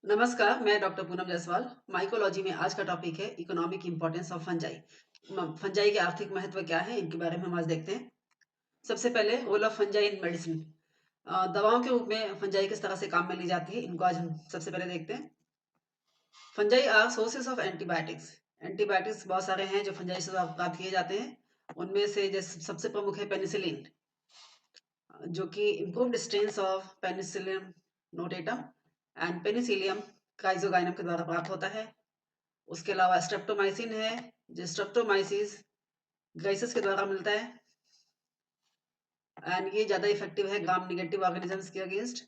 नमस्कार, मैं doctor Poonam Jaiswal. Mycology में आज का टॉपिक है economic importance of fungi. Fungi के आर्थिक महत्व क्या है, इनके बारे में हम आज देखते हैं। सबसे पहले role of fungi in medicine. दवाओं के रूप में फंजाई किस तरह से काम में ली जाती है, इनको आज हम सबसे पहले देखते हैं। Fungi are sources of antibiotics. Antibiotics बहुत सारे हैं जो फंजाई से प्राप्त किए जाते हैं। उनमें से जैसे सबसे प्रमुख है पेनिसिलिन, जो कि improved strains of penicillium notatum and penicillium chrysogenum के द्वारा प्राप्त होता है। उसके अलावा स्ट्रेप्टोमाइसिन है, जो स्ट्रेप्टोमाइसिस ग्राइसिस के द्वारा मिलता है एंड ये ज़्यादा इफेक्टिव है ग्राम निगेटिव ऑर्गेनिजम्स के अगेंस्ट।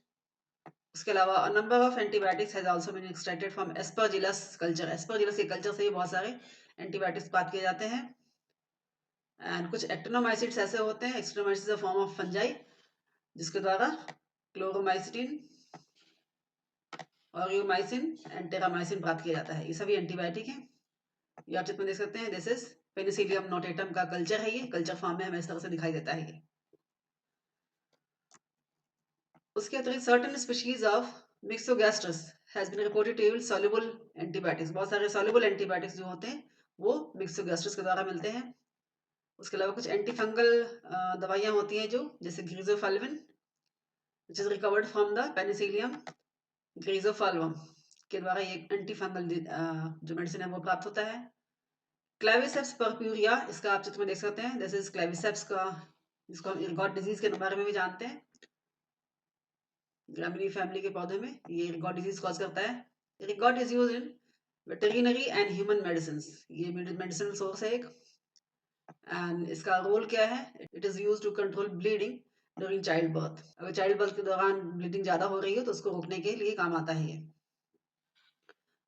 उसके अलावा a number of antibiotics has also been extracted from Aspergillus culture. Aspergillus के कल्चर से ही बहुत सारे एंटीबायोटिक्स प्राप्त किए जाते हैं। एंड कुछ एक्टिनोमाइसिड्स ऐसे होते हैं, actinomyces a form of fungi, जिसके द्वारा क्लोरोमाइसिन, ऑरियोमाइसिन एंड टेरामाइसिन प्राप्त किया जाता है। ये सभी एंटीबायोटिक हैं। ये आप चित्र में देख सकते हैं, दिस इज पेनिसिलियम नोटेटम का कल्चर है। ये कल्चर फॉर्म में हमें इस तरह से दिखाई देता है। ये उसके अतिरिक्त certain species of myxogastrous has been reported to yield soluble antibiotics. बहुत सारे सॉल्युबल एंटीबायोटिक्स जो होते हैं वो मिक्सोगैस्ट्रस के द्वारा मिलते हैं। उसके अलावा कुछ एंटीफंगल दवाइयां होती हैं, जो जैसे griseofulvin, which is recovered from the penicillium griseofulvum के द्वारा ये एंटीफंगल जो मेडिसिन है वो प्राप्त होता है। क्लेविसेप्स पर्प्यूरिया, इसका आप चित्र में देख सकते हैं, दिस इज क्लेविसेप्स का, जिसको हम इरगॉट डिजीज के बारे में भी जानते हैं। ग्रामिनी फैमिली के पौधे में ये इरगॉट डिजीज कॉज करता है। Ergot is used in veterinary and human medicine. ये मेडिसिनल सोर्स है एक। एंड इसका रोल क्या है? It is used to control bleeding during child birth. अगर चाइल्ड बर्थ के दौरान ब्लीडिंग ज्यादा हो रही है तो उसको रोकने के लिए काम आता है ये।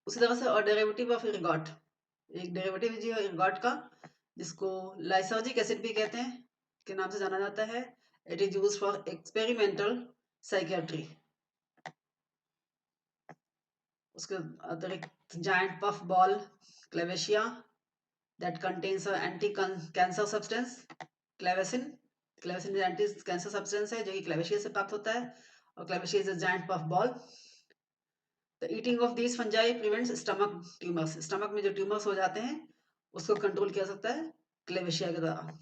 उसी तरह से और डेरिवेटिव ऑफ इरगॉट, एक डेरिवेटिव जो है इरगॉट का, जिसको लाइसर्जिक एसिड भी कहते हैं, के नाम से जाना जाता है। It is used for experimental psychiatry. उसके अतिरिक्त giant puff ball calvatia that contains anti cancer substance calvacin. Calvacin anti cancer substance है जो कि क्लेवेशिया से प्राप्त होता है, और calvatia is a giant puff ball. The eating of these fungi prevents stomach tumours. Stomach में जो ट्यूमर्स हो जाते हैं उसको कंट्रोल किया सकता है क्लेवेशिया के द्वारा।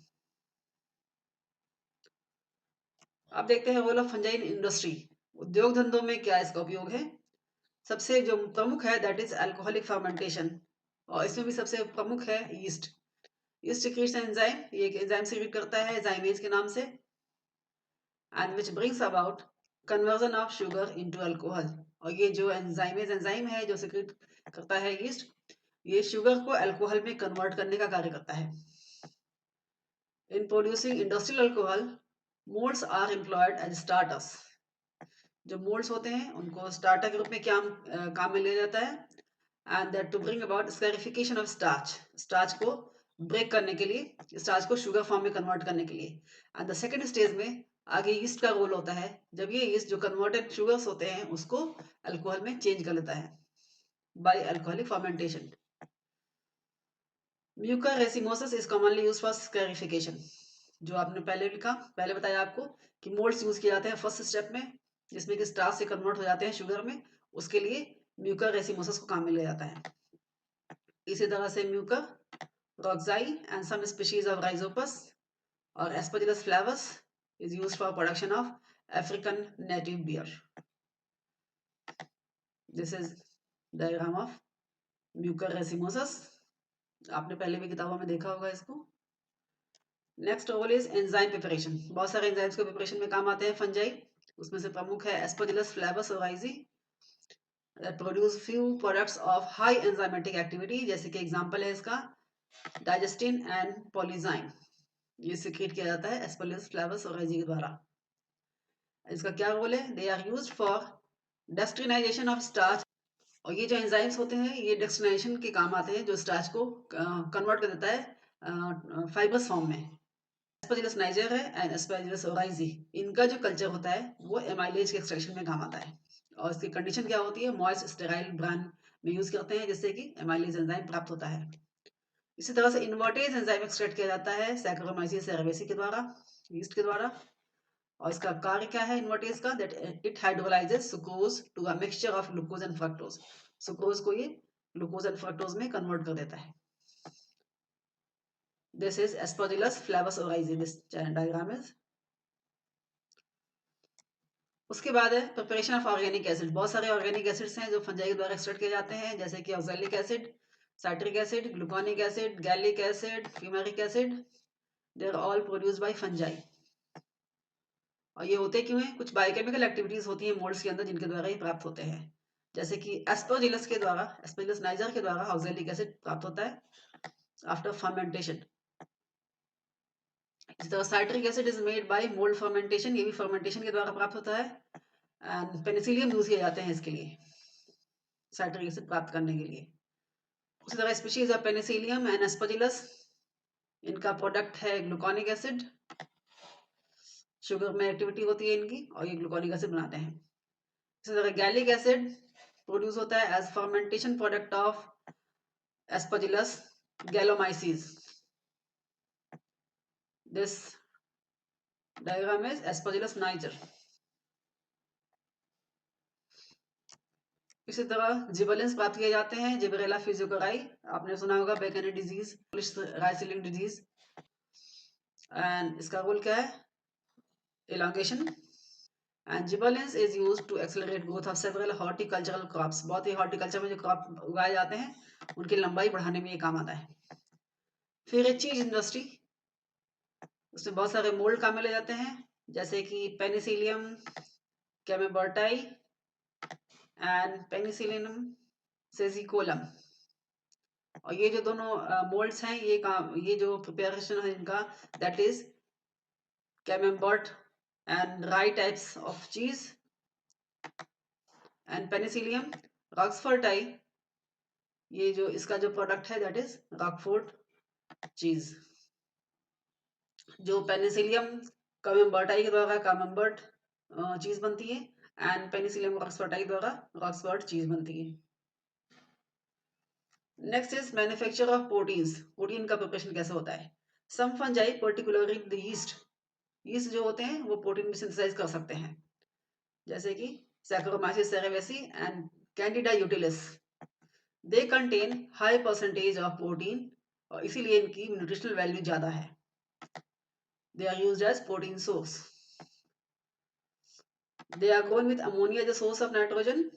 अब देखते हैं role of fungi in industry. उद्योग धंधों में क्या इसका उपयोग है? सबसे जो प्रमुख है दैट इज अल्कोहलिक फर्मेंटेशन, और इसमें भी सबसे प्रमुख है यीस्ट। यीस्ट क्रिएट्स एंजाइम, ये एक एंजाइम सीक्रेट करता है जाइमेज के नाम से, and which brings about conversion of sugar into alcohol. और ये जो एंजाइम है जो सीक्रेट करता है यीस्ट, ये शुगर को अल्कोहल में कन्वर्ट करने का कार्य करता है। In producing industrial alcohol, moulds are employed as starters. जो मोल्ड्स होते हैं उनको स्टार्टर के रूप में काम में लिया जाता है, and that to bring about saccharification of starch. Starch को ब्रेक करने के लिए, स्टार्च को शुगर फॉर्म में कन्वर्ट करने के लिए। एंड द सेकंड स्टेज में आगे यीस्ट का रोल होता है, जब ये यीस्ट जो कन्वर्टेड शुगर्स होते हैं उसको अल्कोहल में चेंज कर लेता है by alcoholic fermentation. Mucor racemosus is commonly used for saccharification. जो आपने पहले लिखा, पहले बताया आपको कि मोल्ड्स यूज किए जाते हैं फर्स्ट स्टेप में, जिसमें कि स्टार्च से कन्वर्ट हो जाते हैं शुगर में। उसके लिए म्यूकर रेसिमोसिस को काम में लिया जाता है। इसी तरह से mucor rouxii and some species of rhizopus और aspergillus flavus is used for production of African native beer. This is diagram of mucor racemosus. आपने पहले भी किताबों में देखा होगा इसको। Next role is enzyme preparation. बहुत सारे एंजाइम्स के प्रिपरेशन में काम आते हैं फंजाई। उसमें से प्रमुख है Aspergillus फ्लेवस oryzae, that produce few products of high enzymatic activity। जैसे कि एग्जांपल है इसका डाइजेस्टिन एंड पॉलीजाइन। ये सीक्रेट किया जाता है एस्परजिलस फ्लेवस ओराइजी के द्वारा। इसका क्या रोल है? They are used for dextrinization of starch. और ये जो एंजाइम्स होते हैं ये डेक्सट्रिनाइजेशन के काम आते हैं, जो स्टार्च को कन्वर्ट कर देता है फाइबर्स फॉर्म में। एस्परजिलस नाइजर है एंड एस्परजिलस ओराइजी, इनका जो कल्चर होता है वो एमाइलेज के एक्सट्रैक्शन में काम आता है। और इसकी कंडीशन क्या होती है? मॉइस्ट स्टेराइल ब्रांड में यूज करते हैं, जिससे कि एमाइलेज एंजाइम प्राप्त होता है। इसी तरह से इन्वर्टेज एंजाइम एक्सट्रैक्ट किया जाता है सैक्रोमाइसिस सेरेवेसी के द्वारा, यीस्ट के द्वारा। और इसका कार्य क्या है इनवर्टेज का, that it hydrolyses sucrose to a mixture of glucose and fructose. Sucrose को ये ग्लूकोज एंड फ्रक्टोज में कन्वर्ट कर देता है। This is Aspergillus flavus oryzae, this diagram is. उसके बाद है प्रिपरेशन ऑफ ऑर्गेनिक एसिड। बहुत सारे ऑर्गेनिक एसिड्स हैं जो फंजाई के द्वारा एक्सट्रैक्ट किए जाते हैं, जैसे कि oxalic acid, citric acid, gluconic acid, gallic acid, fumaric acid. They are all produced by fungi. और ये होते क्यों हैं? कुछ बायोकेमिकल एक्टिविटीज होती हैं मोल्ड्स के अंदर जिनके द्वारा ये प्राप्त होते हैं, जैसे कि एस्परजिलस के द्वारा, एस्परजिलस नाइजर के द्वारा ऑक्सैलिक एसिड प्राप्त होता है आफ्टर फर्मेंटेशन। इस तरह citric acid is made by mould fermentation, ये भी फर्मेंटेशन के द्वारा प्राप्त होता है। एंड पेनिसिलियम यूज किए जाते हैं इसके लिए, साइट्रिक एसिड प्राप्त करने के लिए। उसी तरह species of Penicillium and Aspergillus, इनका प्रोडक्ट है ग्लूकोनिक एसिड। शुगर में एक्टिविटी होती है इनकी और ये ग्लूकोनिक एसिड बनाते हैं। इसी तरह गैलिक एसिड प्रोड्यूस होता है as fermentation product of aspergillus gallomyces. This diagram is aspergillus niger. इसी तरह जिबरेलिन्स प्राप्त किए जाते हैं, जिबरेला फिजियोकोराई, आपने सुना होगा बेकनी डिजीज, राइसिलिंग डिजीज। एंड इसका रोल क्या है? elongation। And gibberellins is used to accelerate growth of several horticultural crops. बहुत ही हॉर्टिकल्चर में जो क्रॉप उगाए जाते हैं उनकी लंबाई बढ़ाने में ये काम आता है। फिर है चीज इंडस्ट्री, उसमें बहुत सारे मोल्ड काम में ले जाते हैं, जैसे कि पेनिसिलियम कैमेबर्टाई एंड पेनिसिलियम सेजिकोलम। और ये जो दोनों मोल्ड्स हैं, ये जो प्रिपरेशन है इनका, that is camembert and rye types of cheese and penicillium roqueforti, ये जो इसका जो प्रोडक्ट है दैट इज रॉकफोर्ट चीज। जो पेनिसिलियम कैमेबर्टाई के द्वारा कैमेबर्ट चीज बनती है एंड पेनिसिलियम रॉक्सफोर्टाई द्वारा रॉक्सफोर्ट चीज बनती है। Next is manufacture of proteins. Protein का प्रिपरेशन कैसे होता है? Some fungi particularly the yeast, yeast जो होते हैं वो प्रोटीन भी सिंथेसाइज कर सकते हैं, जैसे कि saccharomyces cerevisiae and candida utilis. They contain high percentage of protein और इसीलिए इनकी न्यूट्रिशनल वैल्यू ज्यादा है। They are used as protein source. They are grown with ammonia as a source of nitrogen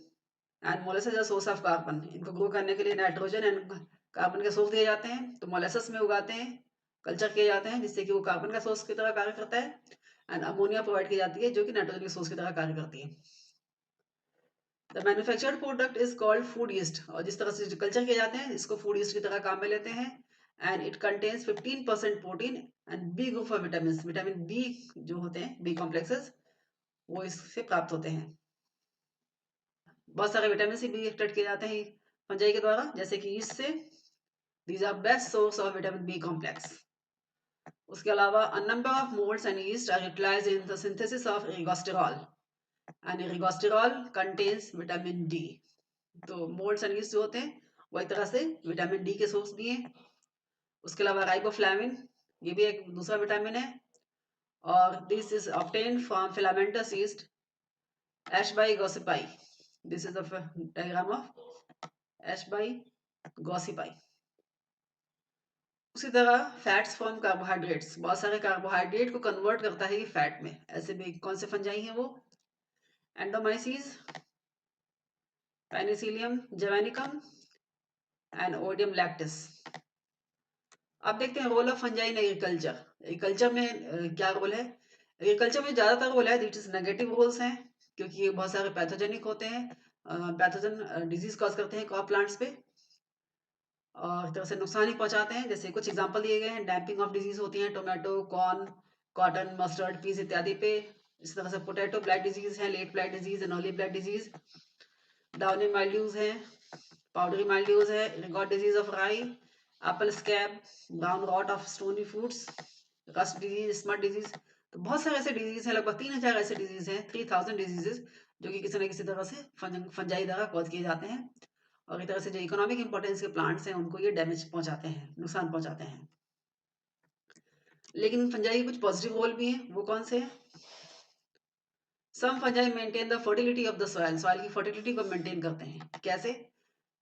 and molasses as a source of carbon. इनको ग्रो करने के लिए नाइट्रोजन एंड कार्बन के सोर्स दिए जाते हैं, तो मोलेसेस में उगाते हैं, कल्चर किए जाते हैं, जिससे कि वो कार्बन का सोर्स की तरह कार्य करता है, एंड अमोनिया प्रोवाइड की जाती है जो कि नाइट्रोजन के सोर्स की तरह कार्य करती है। The manufactured product is called food east, और जिस तरह से कल्चर किए जाते हैं इसको फूड ईस्ट की तरह काम में लेते हैं। And it contains 15% protein and B group of vitamin. Vitamin B जो होते हैं, बी कॉम्प्लेक्सेस, वो इससे प्राप्त होते हैं। बहुत सारे विटामिन सी भी एक्सट्रैक्ट किए जाते हैं फंजाई के द्वारा, जैसे कि ईस्ट से। These are best source of vitamin B complex. उसके अलावा a number of moulds and yeast are utilized in the synthesis of ergosterol and ergosterol contains vitamin D. तो मोल्ड्स एंड यीस्ट जो होते हैं वो एक तरह से विटामिन डी के सोर्स भी हैं। उसके अलावा राइबोफ्लाविन, ये भी एक दूसरा विटामिन है, और this is obtained from filamentous yeast ashbya gossypii. This is the diagram of ashbya gossypii. उसी तरह फैट्स फ्रॉम कार्बोहाइड्रेट्स, बहुत सारे कार्बोहाइड्रेट को कन्वर्ट करता है ये फैट में। ऐसे भी कौन से फंजाई हैं वो? Endomyces, Penicillium javanicum and Oidium lactis. अब देखते हैं role of fungi in agriculture. Agriculture में क्या रोल है? एग्रीकल्चर में ज्यादातर रोल है इट इज नेगेटिव रोल्स हैं, क्योंकि ये बहुत सारे पैथोजेनिक होते हैं, पैथोजन डिजीज कॉज करते हैं क्रॉप प्लांट्स पे और एक तरह से नुकसान ही पहुंचाते हैं। जैसे कुछ एग्जांपल दिए गए हैं, डैम्पिंग ऑफ डिजीज होती हैं tomato, corn, cotton, mustard, peas इत्यादि पे। इस तरह से पोटैटो ब्लाइट डिजीज है, late blight disease and early blight disease. Downy mildews है, पाउडरी माइल्ड्यूज है, ergot disease of rye, apple scab, brown rot of stony fruits, rust disease, smut disease. तो बहुत सारे ऐसे डिजीज हैं, लगभग 3000 ऐसे डिजीज हैं, 3000 डिजीजेस, जो कि किसी न किसी तरह से फंजाई द्वारा कॉज किए जाते हैं। और एक तरह से जो इकोनॉमिक इंपॉर्टेंस के प्लांट्स हैं उनको ये डैमेज पहुंचाते हैं, नुकसान पहुंचाते हैं। लेकिन फंजाई के कुछ पॉजिटिव रोल भी हैं, वो कौन से हैं? Some fungi maintain the fertility of the soil, soil की फर्टिलिटी को मेंटेन करते हैं। कैसे?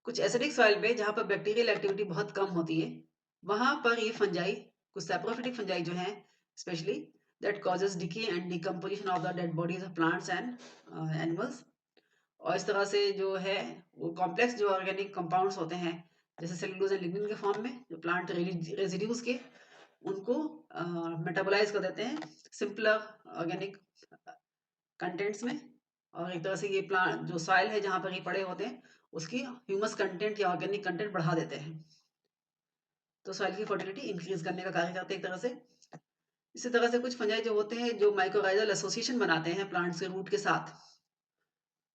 कुछ एसिडिक सॉइल पे जहाँ पर बैक्टीरियल एक्टिविटी बहुत कम होती है, वहां पर ये फंजाई, कुछ सैप्रोफिटिक फंजाई जो है specially, that causes decay and decomposition of the dead bodies of plants and animals. और इस तरह से जो है वो कॉम्प्लेक्स जो ऑर्गेनिक कंपाउंड्स होते हैं, जैसे सेलुलोज एंड लिग्निन के फॉर्म में, जो प्लांट रेजिड्यूज के, उनको मेटाबोलाइज कर देते हैं सिंपलर ऑर्गेनिक कंटेंट्स में। और एक तरह से ये प्लांट जो सॉइल है जहाँ पर ये पड़े होते हैं, उसकी ह्यूमस कंटेंट या ऑर्गेनिक कंटेंट बढ़ा देते हैं, तो सॉइल की फर्टिलिटी इंक्रीज करने का कार्य करते हैं एक तरह से। इसी तरह से कुछ फंजाई जो होते हैं जो माइक्रोराइजल एसोसिएशन बनाते हैं प्लांट्स के रूट के साथ,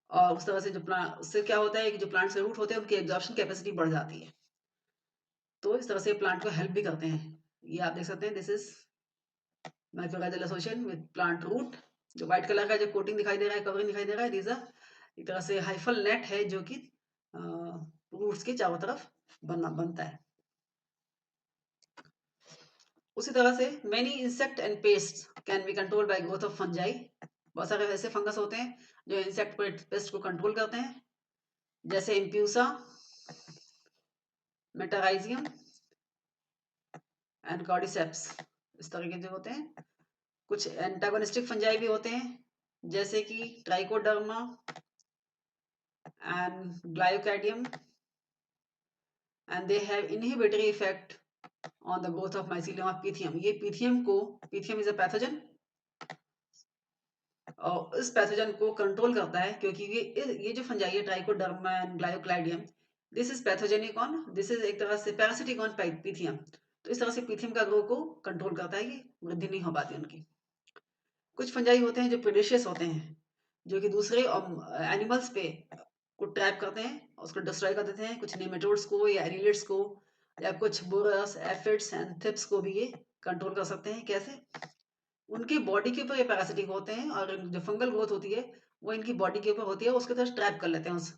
और उस तरह से जो प्लांट, उससे क्या होता है कि जो प्लांट्स के रूट होते हैं उनकी एब्जॉर्प्शन कैपेसिटी बढ़ जाती है, तो इस तरह से प्लांट को हेल्प भी करते हैं। ये आप देख सकते हैं, this is mycorrhizal association with plant root. जो व्हाइट कलर का जो कोटिंग दिखाई दे रहा है, कवरिंग दिखाई दे रहा है, दिस एक तरह से हाइफल नेट है जो कि रूट्स के चारों तरफ बनता है। उसी तरह से many insect and paste can be control by growth of fungi. बहुत सारे ऐसे फंगस होते हैं जो इंसेक्ट पेस्ट को कंट्रोल करते हैं, जैसे इम्प्यूसा, मेटाराइजियम एंड कॉर्डिसेप्स। इस तरह के जो होते हैं, कुछ एंटागोनिस्टिक फंजाई भी होते हैं, जैसे कि trichoderma and gliocladium, and they have inhibitory effect on the growth of mycelium of pythium. ये पीथियम इज अ पैथोजन, और इस पैथोजन को कंट्रोल करता है, क्योंकि ये जो फंजाई है trichoderma and gliocladium, this is pathogenic on, this is एक तरह से पैरासिटिक ऑन पीथियम। तो इस तरह से पीथियम का ग्रो को कंट्रोल करता है कि वृद्धि नहीं हो पाती उनकी। कुछ फंजाई होते हैं जो प्रेडेशियस होते हैं, जो कि दूसरे एनिमल्स पे को ट्रैप करते हैं, उसको डिस्ट्रॉय कर देते हैं, कुछ नेमेटोड्स को या एनिलिड्स को, या कुछ बोरस, एफिड्स एंड थिप्स को भी ये कंट्रोल कर सकते हैं। कैसे? उनके बॉडी के ऊपर ये पैरासिटिक होते हैं, और जो फंगल ग्रोथ होती है वो इनकी बॉडी के ऊपर होती है, उसके तरह ट्रैप कर लेते हैं उस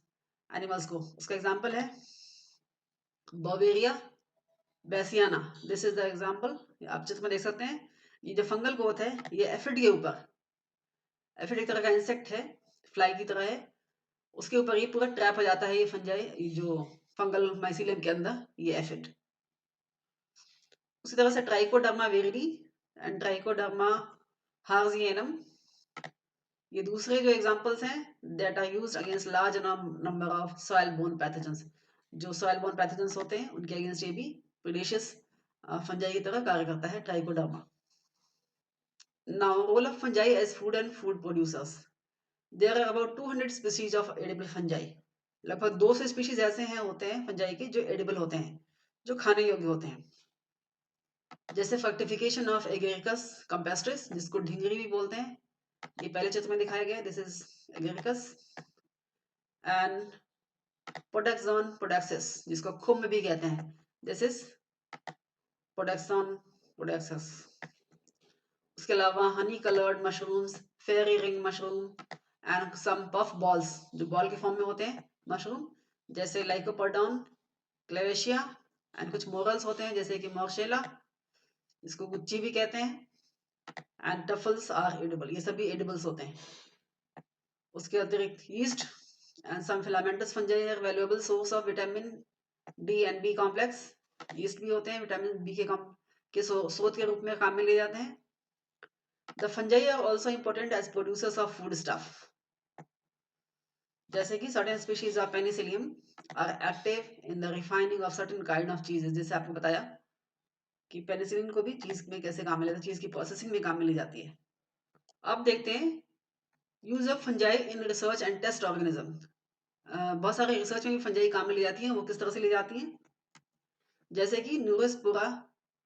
एनिमल्स को। उसका एग्जांपल है beauveria bassiana, this is the example. आप चित्र में देख सकते हैं, ये जो फंगल ग्रोथ है ये एफिड के ऊपर, एफिड एक तरह का इंसेक्ट है, फ्लाई की तरह है, उसके ऊपर ये पूरा ट्रैप हो जाता है ये फंजाई, ये जो फंगल माइसीलियम के अंदर ये एफिड। उसी तरह से Trichoderma viride and Trichoderma harzianum, ये दूसरे जो एग्जांपल्स हैं, that are used against large number of soil borne pathogens. जो सॉइल बोर्न पैथोजेंस होते हैं उनके अगेंस्ट ये भी प्रीडेशियस फंजाई की तरह कार्य करता है Trichoderma. Now role of fungi as food and food producers. There are about 200 species of edible fungi. लगभग 200 स्पीशीज ऐसे हैं होते हैं फंजाई के जो एडिबल होते हैं, जो खाने योग्य होते हैं। जैसे फर्टिफिकेशन ऑफ एगेरिकस कंपेस्ट्रिस, जिसको ढिंगरी भी बोलते हैं, ये पहले चित्र में दिखाया गया है, दिस इज एगेरिकस। एंड पोडेक्सॉन पोडेक्सिस, जिसको खुम्ब भी कहते हैं, दिस इज पोडेक्सॉन पोडेक्सिस। उसके अलावा honey coloured mushrooms, fairy ring mushroom and some puff balls, जो बॉल के फॉर्म में होते हैं मशरूम, जैसे लाइकोपोडॉन, क्लेवेशिया, एंड कुछ मोरल्स होते हैं जैसे कि मॉर्शेला, इसको गुच्ची भी कहते हैं, एंड टफल्स आर एडिबल, ये सभी एडिबल्स होते हैं। उसके अतिरिक्त yeast and some filamentous fungi are valuable source of vitamin D and B complex. Yeast भी होते हैं विटामिन बी के स्रोत के रूप में काम में लिए जाते हैं। The fungi are also important as producers of food stuff, जैसे कि certain species of penicillium are active in the refining of certain kind of cheeses. जैसे आपको बताया कि पेनिसिलिन को भी चीज में कैसे काम में लेते हैं, चीज की प्रोसेसिंग में काम में ली जाती है। अब देखते हैं use of fungi in research and test organism. बहुत सारे रिसर्च में भी फंजाई काम में ली जाती है, वो किस तरह से ली जाती हैं? जैसे कि neurospora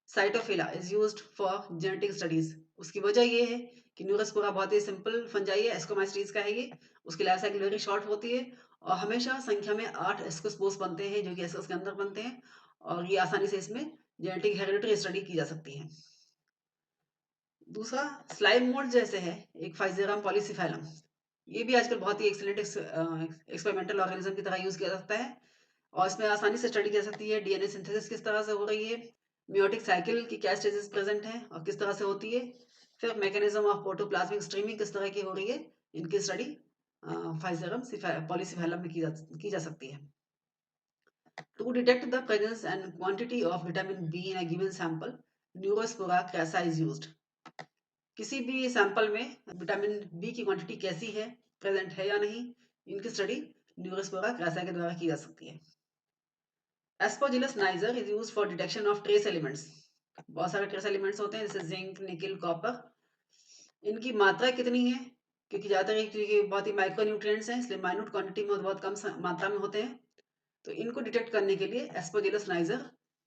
sitophila is used for genetic studies. उसकी वजह ये है कि न्यूरोस्पोरा बहुत ही सिंपल फंजाई है, एस्कोमाइसीट्स का है ये, उसकी लाइफ साइकिल वेरी शॉर्ट होती है, और हमेशा संख्या में 8 एस्कोस्पोर्स बनते हैं जो कि एस्कस के अंदर बनते हैं, और ये आसानी से इसमें जेनेटिक हेरिडिटरी स्टडी की जा सकती है। दूसरा स्लाइम मोल्ड जैसे है एक फाइजेरम पॉलीसिफेलम, ये भी आजकल बहुत ही एक्सीलेंट एक्सपेरिमेंटल ऑर्गेनिज्म की तरह यूज किया जाता है, और इसमें आसानी से स्टडी की जा सकती है डीएनए सिंथेसिस किस तरह से हो रही है, मियोटिक साइकिल की क्या स्टेजेस प्रेजेंट है और किस तरह से होती है, फिर मैकेनिज्म ऑफ प्रोटोप्लाज्मिक स्ट्रीमिंग किस तरह की हो रही है, इनकी स्टडी फाइजरम पॉलीसिफेलम में की जा सकती है। To detect the presence and quantity of vitamin B in a given sample, Neurospora crassa is used. किसी भी सैंपल में विटामिन बी की क्वांटिटी कैसी है, प्रेजेंट है या नहीं, इनकी स्टडी न्यूरोस्पोरा क्रासा के द्वारा की जा सकती है। Aspergillus niger is used for detection of trace elements. बहुत सारे ट्रेस एलिमेंट्स होते हैं जैसे जिंक, निकल, कॉपर। इनकी मात्रा कितनी है, क्योंकि ज़्यादातर बहुत ही माइक्रो न्यूट्रिएंट्स हैं, इसलिए माइन्यूट क्वांटिटी में बहुत कम मात्रा में होते हैं। तो इनको डिटेक्ट करने के लिए एस्परजिलस नाइजर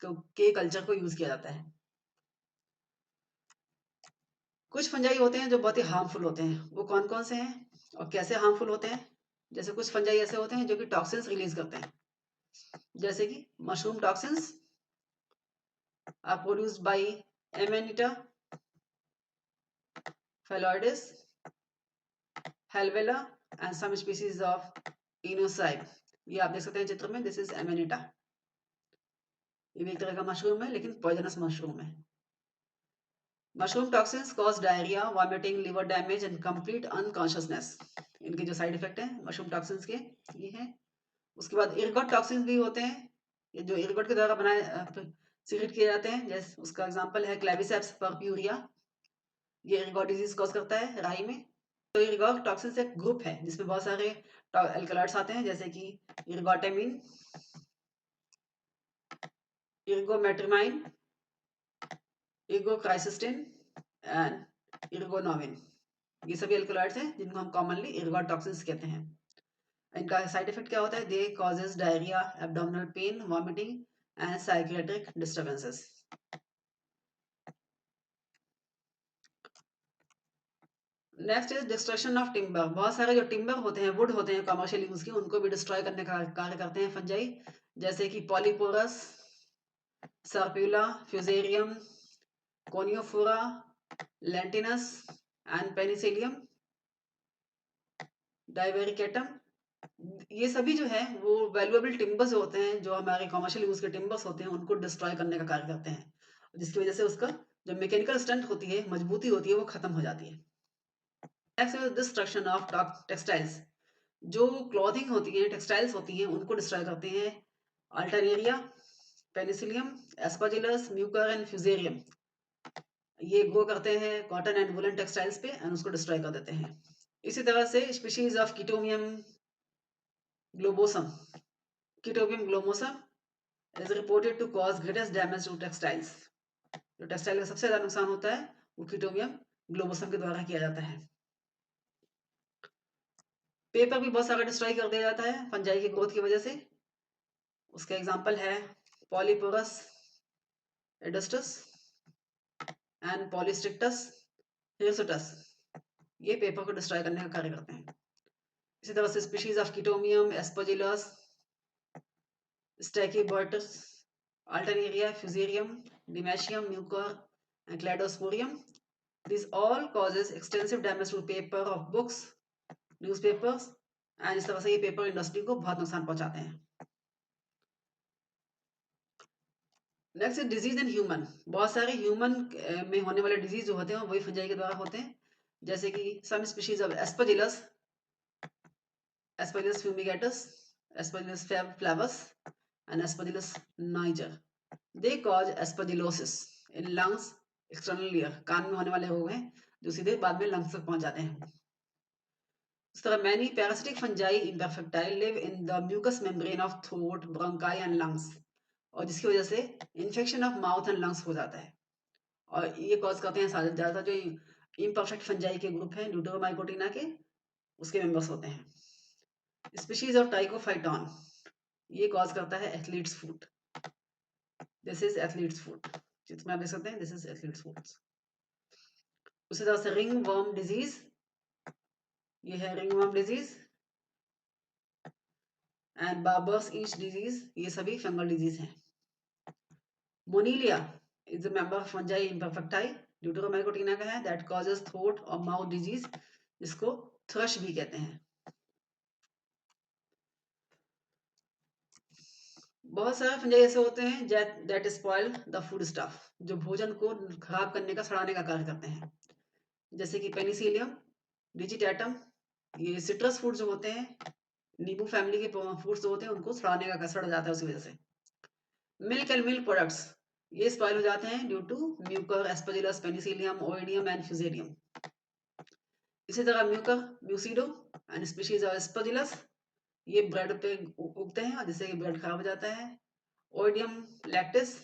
के कल्चर को यूज किया जाता है। कुछ फंजाई होते हैं जो बहुत ही हार्मफुल होते हैं, वो कौन कौन से हैं और कैसे हार्मफुल होते हैं? जैसे कुछ फंजाई ऐसे होते हैं जो कि टॉक्सिन्स रिलीज करते हैं, जैसे कि mushroom toxins are produced by amanita, phalloides, helvella and some species of inocybe. ये आप देख सकते हैं चित्र में, दिस इज एमेनिटा। ये भी एक तरह का मशरूम है लेकिन पॉइजनस मशरूम है। Mushroom toxins cause diarrhoea, vomiting, liver damage and complete unconsciousness. इनके जो साइड इफेक्ट हैं मशरूम टॉक्सिन्स के ये हैं। उसके बाद इर्गोट टॉक्सिन्स भी होते हैं, ये जो इर्गोट के द्वारा बनाए सीक्रेट किए जाते हैं, जैसे उसका एग्जांपल है क्लेविसेप्स पर्प्यूरिया। ये इर्गोट डिजीज कॉज करता है राई में। तो इर्गोट टॉक्सिन्स एक ग्रुप है जिसमें बहुत सारे एल्कलॉइड्स आते हैं, जैसे कि इर्गोटामिन, इर्गोमेट्रिमाइन, इर्गोक्राइसिस्टिन एंड इर्गोनोविन। ये सभी एल्कलॉइड्स हैं जिनको हम कॉमनली इर्गोट टॉक्सिन्स कहते हैं। इनका साइड इफेक्ट क्या होता है? They causes diarrhoea, abdominal pain, vomiting and psychiatric disturbances. Next is destruction of timber. बहुत सारे जो टिम्बर होते हैं, वुड होते हैं कमर्शियल यूज के, उनको भी डिस्ट्रॉय करने का कार्य करते हैं फंजाई, जैसे कि पॉलीपोरस, सर्प्यूला, फ्यूजेरियम, कोनियोफोरा, लेंटिनस एंड पेनिसिलियम, डाइवेरिकेटम। ये सभी जो है वो वैल्यूएबल टिम्बर्स होते हैं, जो हमारे कमर्शियल यूज के टिम्बर्स होते हैं, उनको डिस्ट्रॉय करने का कार्य करते हैं, जिसकी वजह से उसका जो मैकेनिकल स्ट्रेंथ होती है, मजबूती होती है, वो खत्म हो जाती है। Next is destruction of textiles. जो क्लॉथिंग होती है, टेक्सटाइल्स होती हैं, उनको डिस्ट्रॉय करते हैं Alternaria, Penicillium, Aspergillus, Mucor and Fusarium. ये ग्रो करते हैं कॉटन एंड वुलन टेक्सटाइल्स पे एंड उसको डिस्ट्रॉय कर देते हैं। इसी तरह से species of Chaetomium globosum, Chaetomium glomosum is reported to cause greatest damage to textiles. जो टेक्सटाइल का सबसे ज्यादा नुकसान होता है वो कीटोमियम ग्लोबोसम के द्वारा किया जाता है। पेपर भी बहुत सारा डिस्ट्रॉय कर दिया जाता है फंजाई की ग्रोथ की वजह से। उसका एग्जांपल है पॉलीपोरस एडस्टस एंड पॉलीस्टिक्टस हिरसुटस। ये पेपर को डिस्ट्रॉय करने का कार्य करते हैं। इसी तरह से species of Chaetomium, Aspergillus, Stachybotrys, Alternaria, Fusarium, Dematium, Mucor and cladosporium. This all causes extensive damage to paper of books, newspapers, and इस तरह से ये पेपर इंडस्ट्री को बहुत नुकसान पहुंचाते हैं। Next disease in human. बहुत सारे ह्यूमन में होने वाले डिजीज जो होते हैं वही फंजाई के द्वारा होते हैं, जैसे कि some species of Aspergillus, Aspergillus fumigatus, Aspergillus flavus and Aspergillus niger. They cause aspergillosis in lungs, external ear, कान में होने वाले रोग हैं जो सीधे बाद में लंग्स तक पहुंच जाते हैं। इस तरह many parasitic fungi imperfecti live in the mucous membrane of throat, bronchi and lungs, और जिसकी वजह से infection of mouth and lungs हो जाता है। और ये कॉज करते हैं ज्यादातर जो इम्परफेक्ट फंजाई के ग्रुप हैं ड्यूटेरोमाइकोटिना के, उसके मेंबर्स होते हैं। स्पीशीज ऑफ टाइकोफाइटॉन, ये कॉज करता है athletes foot. This is athletes foot, जिसमें आप देख सकते हैं, दिस इज एथलीट्स फुट। उसी तरह से रिंग वर्म डिजीज, ये है ringworm disease and barber's itch disease, ये सभी फंगल डिजीज हैं। Monilia is a member of fungi imperfecti, Deuteromycotina का है, दैट कॉजेस थ्रोट और माउथ डिजीज, जिसको थ्रश भी कहते हैं। बहुत सारे फंजाई ऐसे होते हैं that spoil the food stuff, जो भोजन को खराब करने का, सड़ाने का कार्य करते हैं, जैसे कि पेनिसिलियम, डिजिटेटम, ये सिट्रस फ्रूट जो होते हैं, नींबू फैमिली के फ्रूट्स जो होते हैं, उनको सड़ाने का सड़ जाता है उसी वजह से। मिल्क एंड मिल्क प्रोडक्ट्स ये स्पॉइल हो जाते हैं due to Mucor, Aspergillus, Penicillium, Oidium and Fusarium. इसी तरह Mucor, mucedo and species of Aspergillus ये ब्रेड पे उगते हैं और जिससे कि ब्रेड खराब हो जाता है। ओइडियम लैक्टिस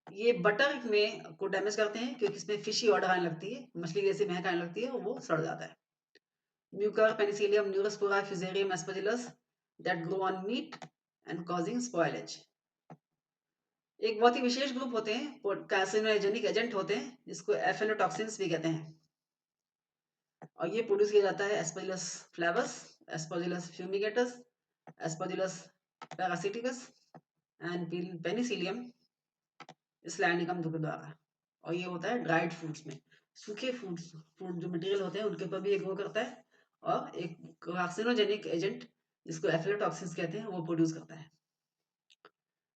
ये बटर में को डैमेज करते हैं क्योंकि इसमें फिशी ऑर्डर आने लगती है, मछली जैसी महक आने लगती है और वो सड़ जाता है। Mucor, Penicillium, Neurospora, Fusarium, Aspergillus that grow on meat and causing spoilage. एक बहुत ही विशेष ग्रुप होते हैं कार्सिनोजेनिक एजेंट होते हैं जिसको एफेलोटॉक्सिन्स भी कहते हैं और ये प्रोड्यूस किया जाता है Aspergillus flavus, Aspergillus fumigatus, Aspergillus parasiticus and Penicillium islandicum के द्वारा। और ये होता है ड्राइड फ्रूट्स में, सूखे फ्रूट जो मटेरियल होते हैं उनके ऊपर भी ये ग्रो करता है और एक कार्सिनोजेनिक एजेंट जिसको एफेलोटॉक्सिन्स कहते हैं वो प्रोड्यूस करता है।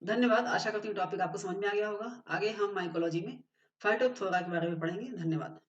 धन्यवाद। आशा करती हूँ टॉपिक आपको समझ में आ गया होगा। आगे हम माइकोलॉजी में फाइटोप्थोरा के बारे में पढ़ेंगे। धन्यवाद।